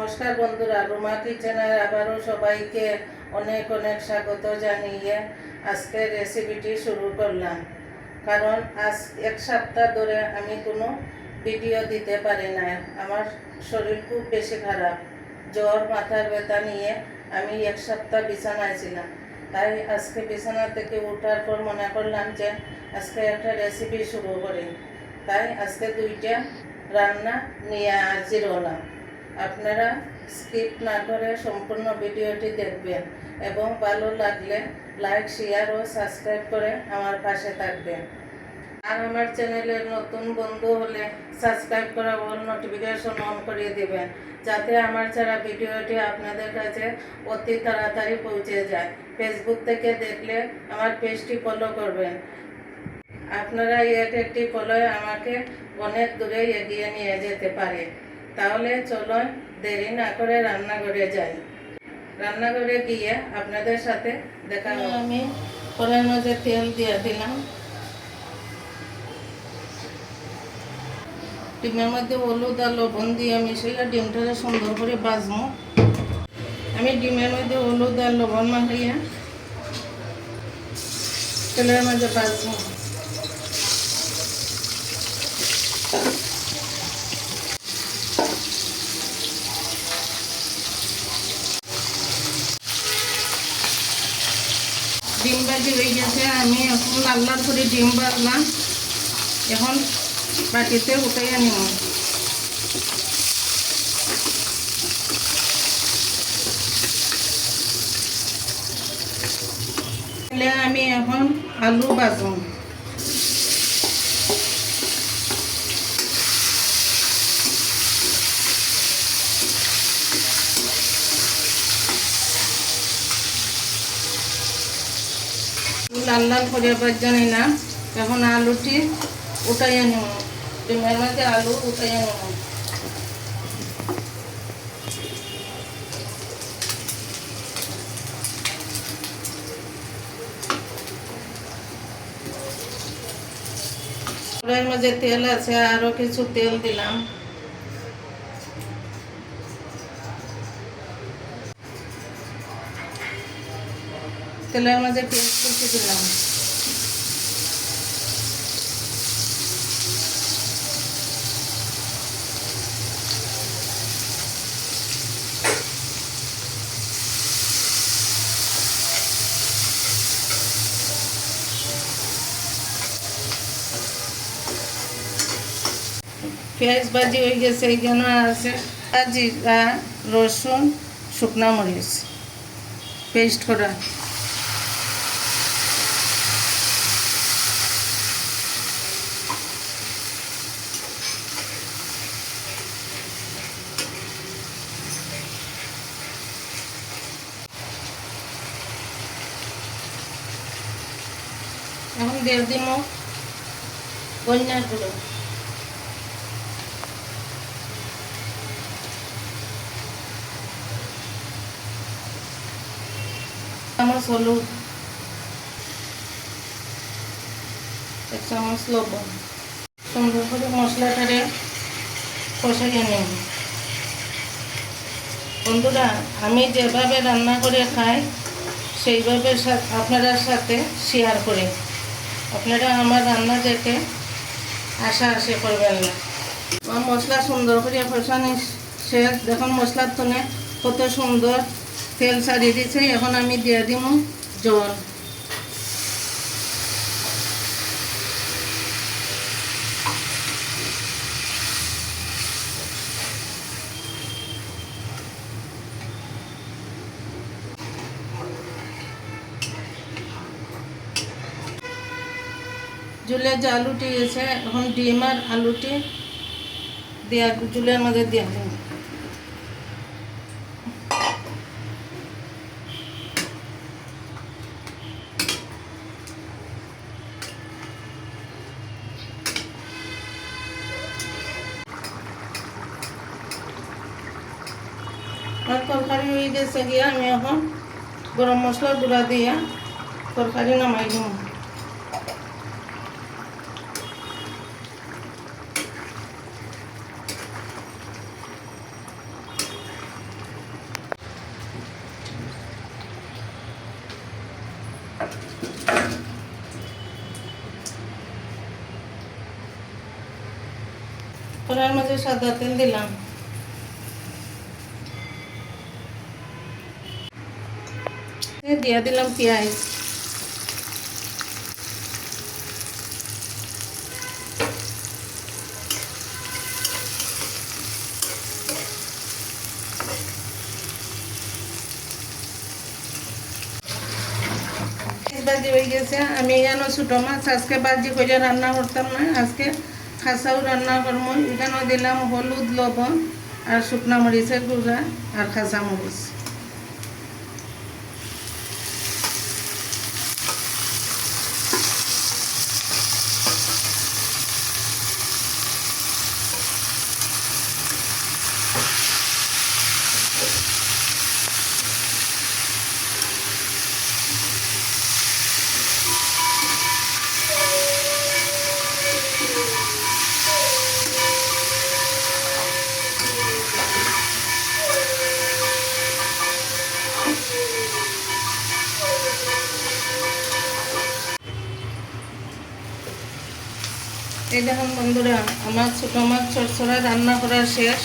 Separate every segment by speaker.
Speaker 1: নমস্কার বন্ধুরা, রুমা কিচেনের আবারও সবাইকে অনেক অনেক স্বাগত জানিয়ে আজকে রেসিপিটি শুরু করলাম। কারণ আজ এক সপ্তাহ ধরে আমি কোনো ভিডিও দিতে পারি না। আমার শরীর খুব বেশি খারাপ, জ্বর, মাথার ব্যথা নিয়ে আমি এক সপ্তাহ বিছানায় ছিলাম। তাই আজকে বিছানা থেকে ওঠার পর মনে করলাম যে আজকে একটা রেসিপি শুরু করি। তাই আজকে দুইটা রান্না নিয়ে হাজির হলাম। আপনারা স্কিপ না করে সম্পূর্ণ ভিডিওটি দেখবেন এবং ভালো লাগলে লাইক, শেয়ার ও সাবস্ক্রাইব করে আমার পাশে থাকবেন। আর আমার চ্যানেলের নতুন বন্ধু হলে সাবস্ক্রাইব করা ও নোটিফিকেশন অন করিয়ে দেবেন, যাতে আমার ছাড়া ভিডিওটি আপনাদের কাছে অতি তাড়াতাড়ি পৌঁছে যায়। ফেসবুক থেকে দেখলে আমার পেজটি ফলো করবেন। আপনারা একটি ফলোয় আমাকে অনেক দূরে এগিয়ে নিয়ে যেতে পারে। তাহলে চলুন দেরি না করে রান্নাঘরে যাই। রান্নাঘরে গিয়ে আপনাদের সাথে দেখা হবে। আমি কড়াইয়ের মধ্যে তেল দিয়ে দিলাম। ডিমের মধ্যে হলুদ আর লবণ দিয়ে মিশিয়ে ডিমটাকে সুন্দর করে ভাজবো। আমি ডিমের মধ্যে হলুদ আর লবণ মাখিয়ে তেলের মধ্যে ভাজবো। ডিম ভাজি হয়ে গেছে। আমি এখন লাল লাল করে ডিম ভাজলাম। এখন বাটিতে উঠাইয়া নিব। আমি এখন আলু ভাজব। লাল লাল করে ভাজি না, এখন আলুটি উঠাইয়া নেব। ডিমের মধ্যে আলু উঠাইয়া নেব। কড়াইয়ের মধ্যে তেল আছে, আরো কিছু তেল দিলাম। তেলের মধ্যে পেঁয়াজ কুচি দিলাম। পেঁয়াজ ভাজি হয়ে গেছে। এখানে আছে জিরা, রসুন, শুকনা মরিচ পেস্ট করা। এখন দিয়ে দিব ধনিয়ার গুঁড়ো। চামচ হলুদ, 1 চামচ লবণ। সুন্দর করে মশলাটারে কষাইয়ে নেব। বন্ধুরা, আমি যেভাবে রান্না করে খাই সেইভাবে আপনাদের সাথে শেয়ার করি। আপনারা আমার রান্না দেখে আশা করবেন না। আমার মশলা সুন্দর করে কষানো শেষ। দেখুন মশলার তনে কত সুন্দর তেল ছাড়িয়ে দিয়েছে। এখন আমি দিয়ে দিব জল। জুলের যে আলুটি আছে, এখন ডিম আর আলুটি দিয়ে জুলের মধ্যে দিয়ে দিন। আর তরকারি হয়ে গেছে গিয়ে আমি এখন গরম মশলা গুঁড়া দিয়ে তরকারি নামাই দিব। কড়াইয়ের মাঝে সাদা তেল দিলাম, দিয়ে দিলাম পেঁয়াজ, বাজি হয়ে গেছে। আমি এখানে ছোটো মাছ আজকে বাজি করে রান্না করতাম না, আজকে খাসাও রান্না করবো। এখানেও দিলাম হলুদ, লবণ আর শুকনা মরিচের গুঁড়া আর খাসা মরিচ। এই দেখুন বন্ধুরা, আমার ছোটো মাছ চড়চড়া রান্না করা শেষ।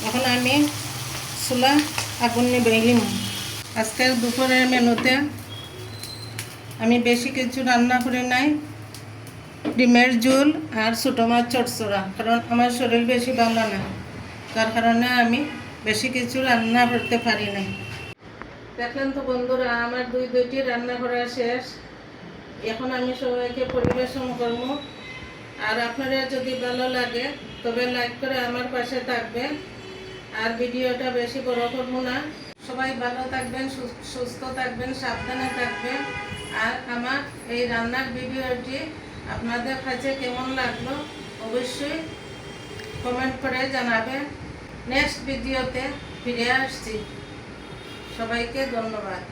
Speaker 1: এখন আমি চুলা আগুন নিবাইলিম। আজকের দুপুরের মেনুতে আমি বেশি কিছু রান্না করি নাই, ডিমের ঝোল আর ছোটো মাছ চড়চড়া, কারণ আমার শরীর বেশি ভালো না, তার কারণে আমি বেশি কিছু রান্না করতে পারি নাই। দেখলেন তো বন্ধুরা, আমার দুইটি রান্না করা শেষ। এখন আমি সবাইকে পরিবেশন করব। আর আপনারা যদি ভালো লাগে তবে লাইক করে আমার পাশে থাকবেন। আর ভিডিওটা বেশি বড় করব না। সবাই ভালো থাকবেন, সুস্থ থাকবেন, সাবধানে থাকবেন। আর আমার এই রান্নার ভিডিওটি আপনাদের কাছে কেমন লাগলো অবশ্যই কমেন্ট করে জানাবেন। নেক্সট ভিডিওতে ফিরে আসছি। সবাইকে ধন্যবাদ।